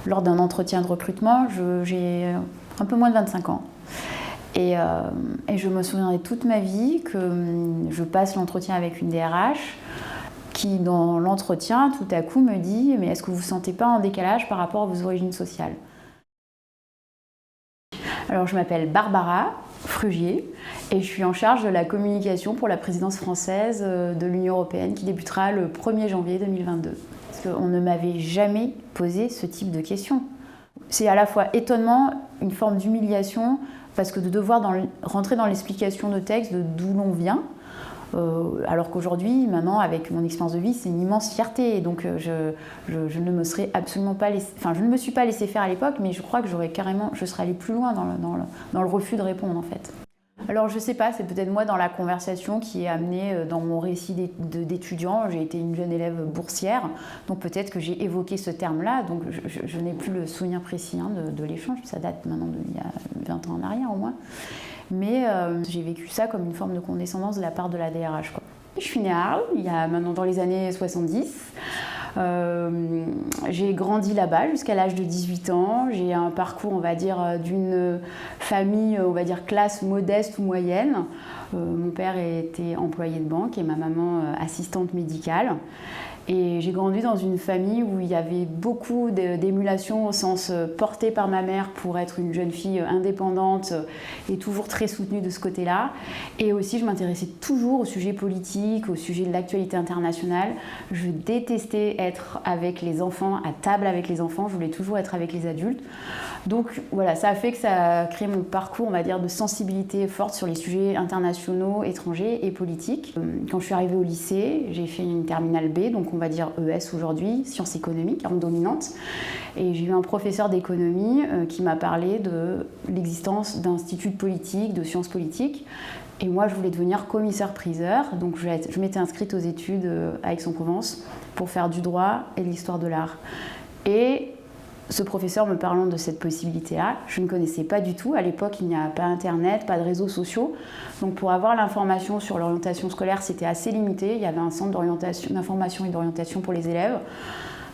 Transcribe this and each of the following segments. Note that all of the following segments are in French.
Lors d'un entretien de recrutement, j'ai un peu moins de 25 ans. Et je me souviendrai toute ma vie que je passe l'entretien avec une DRH qui, dans l'entretien, tout à coup me dit « Mais est-ce que vous ne vous sentez pas en décalage par rapport à vos origines sociales ?» Alors, je m'appelle Barbara Frugier et je suis en charge de la communication pour la présidence française de l'Union européenne qui débutera le 1er janvier 2022. Parce qu'on ne m'avait jamais posé ce type de questions. C'est à la fois étonnement, une forme d'humiliation, parce que de devoir rentrer dans l'explication de texte de d'où l'on vient, alors qu'aujourd'hui, maintenant, avec mon expérience de vie, c'est une immense fierté. Et donc, je ne me serais absolument pas je ne me suis pas laissé faire à l'époque, mais je crois que je serais allée plus loin dans le refus de répondre, en fait. Alors, je sais pas, c'est peut-être moi dans la conversation qui est amenée dans mon récit d'étudiant. J'ai été une jeune élève boursière, donc peut-être que j'ai évoqué ce terme-là. Donc, je n'ai plus le souvenir précis de l'échange. Ça date maintenant d'il y a 20 ans en arrière, au moins. Mais j'ai vécu ça comme une forme de condescendance de la part de la DRH, quoi. Je suis née à Arles, il y a maintenant dans les années 70. J'ai grandi là-bas jusqu'à l'âge de 18 ans. J'ai un parcours, on va dire, d'une famille, on va dire, classe modeste ou moyenne. Mon père était employé de banque et ma maman assistante médicale. Et j'ai grandi dans une famille où il y avait beaucoup d'émulation au sens porté par ma mère pour être une jeune fille indépendante et toujours très soutenue de ce côté-là. Et aussi, je m'intéressais toujours au sujet politique, au sujet de l'actualité internationale. Je détestais être avec les enfants, à table avec les enfants. Je voulais toujours être avec les adultes. Donc voilà, ça a fait que ça a créé mon parcours, on va dire, de sensibilité forte sur les sujets internationaux, étrangers et politiques. Quand je suis arrivée au lycée, j'ai fait une terminale B, donc on va dire ES aujourd'hui, sciences économiques, arme dominante. Et j'ai eu un professeur d'économie qui m'a parlé de l'existence d'instituts de politique, de sciences politiques. Et moi, je voulais devenir commissaire-priseur, donc je m'étais inscrite aux études à Aix-en-Provence pour faire du droit et de l'histoire de l'art. Et ce professeur me parlant de cette possibilité-là, je ne connaissais pas du tout. À l'époque, il n'y a pas Internet, pas de réseaux sociaux. Donc pour avoir l'information sur l'orientation scolaire, c'était assez limité. Il y avait un centre d'information et d'orientation pour les élèves.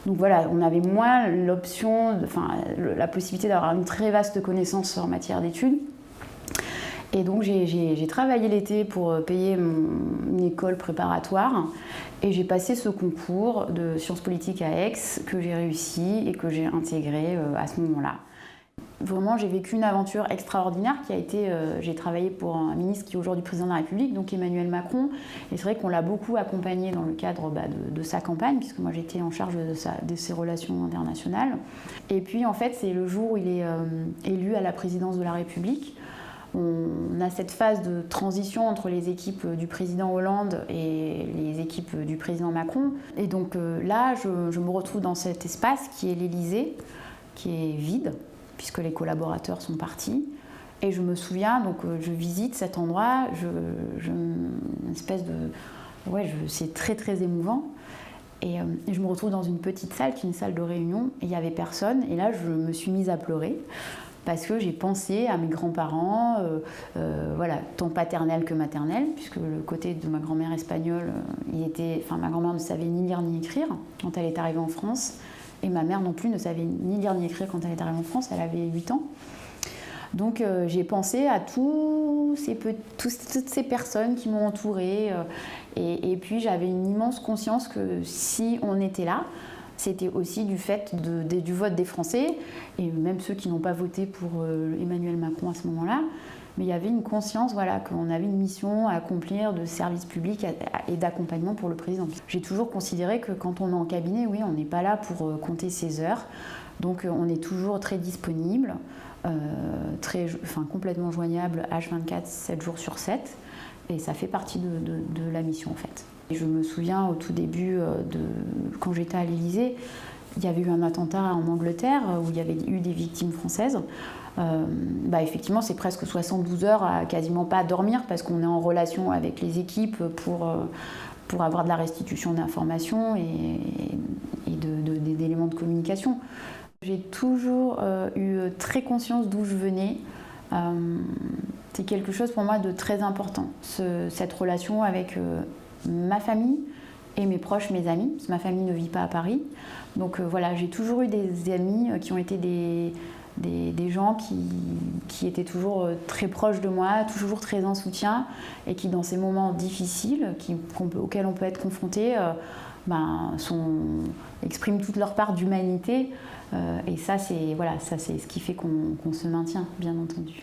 Donc voilà, on avait moins la possibilité d'avoir une très vaste connaissance en matière d'études. Et donc j'ai travaillé l'été pour payer une école préparatoire et j'ai passé ce concours de sciences politiques à Aix que j'ai réussi et que j'ai intégré à ce moment-là. Vraiment, j'ai vécu une aventure extraordinaire qui a été... j'ai travaillé pour un ministre qui est aujourd'hui président de la République, donc Emmanuel Macron. Et c'est vrai qu'on l'a beaucoup accompagné dans le cadre de sa campagne, puisque moi j'étais en charge de ses relations internationales. Et puis en fait, c'est le jour où il est élu à la présidence de la République. On a cette phase de transition entre les équipes du président Hollande et les équipes du président Macron. Et donc là, je me retrouve dans cet espace qui est l'Élysée, qui est vide, puisque les collaborateurs sont partis. Et je me souviens, donc je visite cet endroit, une espèce de... Ouais, c'est très très émouvant. Et je me retrouve dans une petite salle, qui est une salle de réunion, et il n'y avait personne. Et là, je me suis mise à pleurer. Parce que j'ai pensé à mes grands-parents, tant paternels que maternels, puisque le côté de ma grand-mère espagnole, ma grand-mère ne savait ni lire ni écrire quand elle est arrivée en France, et ma mère non plus ne savait ni lire ni écrire quand elle est arrivée en France, elle avait 8 ans. Donc j'ai pensé à toutes ces personnes qui m'ont entourée, et puis j'avais une immense conscience que si on était là, c'était aussi du fait du vote des Français, et même ceux qui n'ont pas voté pour Emmanuel Macron à ce moment-là. Mais il y avait une conscience qu'on avait une mission à accomplir de service public et d'accompagnement pour le président. J'ai toujours considéré que quand on est en cabinet, oui, on n'est pas là pour compter ses heures. Donc on est toujours très disponible, complètement joignable H24, 7 jours sur 7. Et ça fait partie de la mission en fait. Et je me souviens au tout début, quand j'étais à l'Élysée, il y avait eu un attentat en Angleterre où il y avait eu des victimes françaises. Effectivement, c'est presque 72 heures à quasiment pas dormir parce qu'on est en relation avec les équipes pour avoir de la restitution d'informations et d'éléments de communication. J'ai toujours eu très conscience d'où je venais. C'est quelque chose pour moi de très important, cette relation avec ma famille et mes proches, mes amis, parce que ma famille ne vit pas à Paris. Donc voilà, j'ai toujours eu des amis qui ont été des gens qui étaient toujours très proches de moi, toujours très en soutien, et qui dans ces moments difficiles auxquels on peut être confronté, expriment toute leur part d'humanité. Et ça, c'est ce qui fait qu'on se maintient, bien entendu.